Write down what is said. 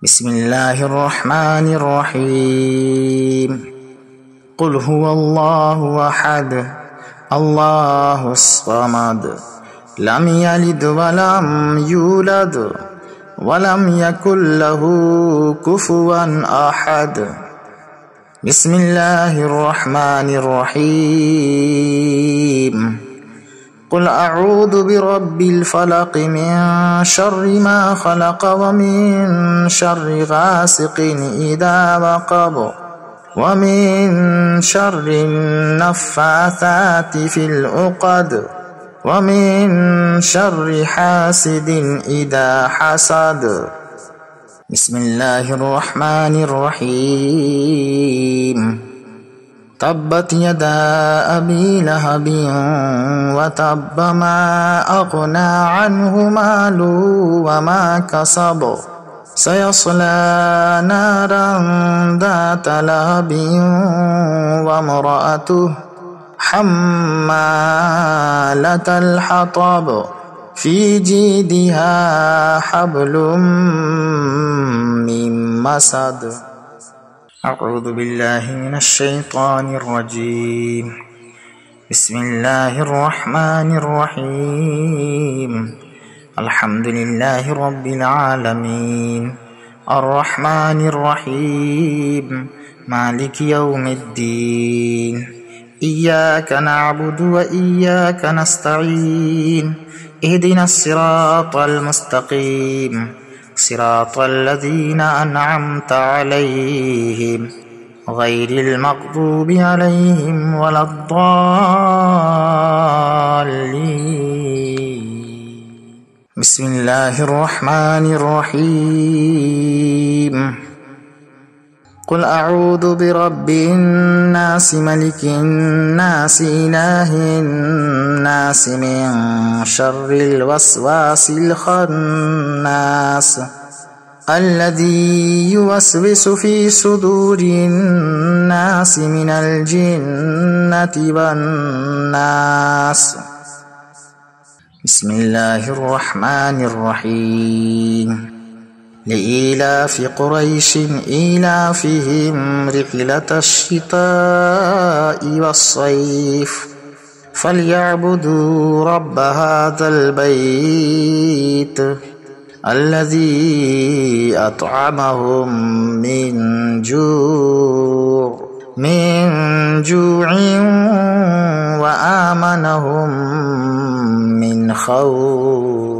بسم الله الرحمن الرحيم قل هو الله أحد الله الصمد لم يلد ولم يولد ولم يكن له كفوا أحد بسم الله الرحمن الرحيم قل أعوذ برب الفلق من شر ما خلق ومن شر غاسق إذا وقب ومن شر النفاثات في العقد ومن شر حاسد إذا حسد بسم الله الرحمن الرحيم تبت يدا أبي لهب وتب ما أغنى عنه ماله وما كسب سيصلى نارا ذات لهب وامرأته حمالة الحطب في جيدها حبل من مسد أعوذ بالله من الشيطان الرجيم بسم الله الرحمن الرحيم الحمد لله رب العالمين الرحمن الرحيم مالك يوم الدين إياك نعبد وإياك نستعين اهدنا الصراط المستقيم صراط الذين أنعمت عليهم غير المغضوب عليهم ولا الضالين بسم الله الرحمن الرحيم قل أعوذ برب الناس ملك الناس إله الناس من شر الوسواس الخناس الذي يوسوس في صدور الناس من الجنة والناس بسم الله الرحمن الرحيم لإيلاف قريش إيلافهم رحلة الشتاء والصيف فليعبدوا رب هذا البيت الذي أطعمهم من جوع وآمنهم من خوف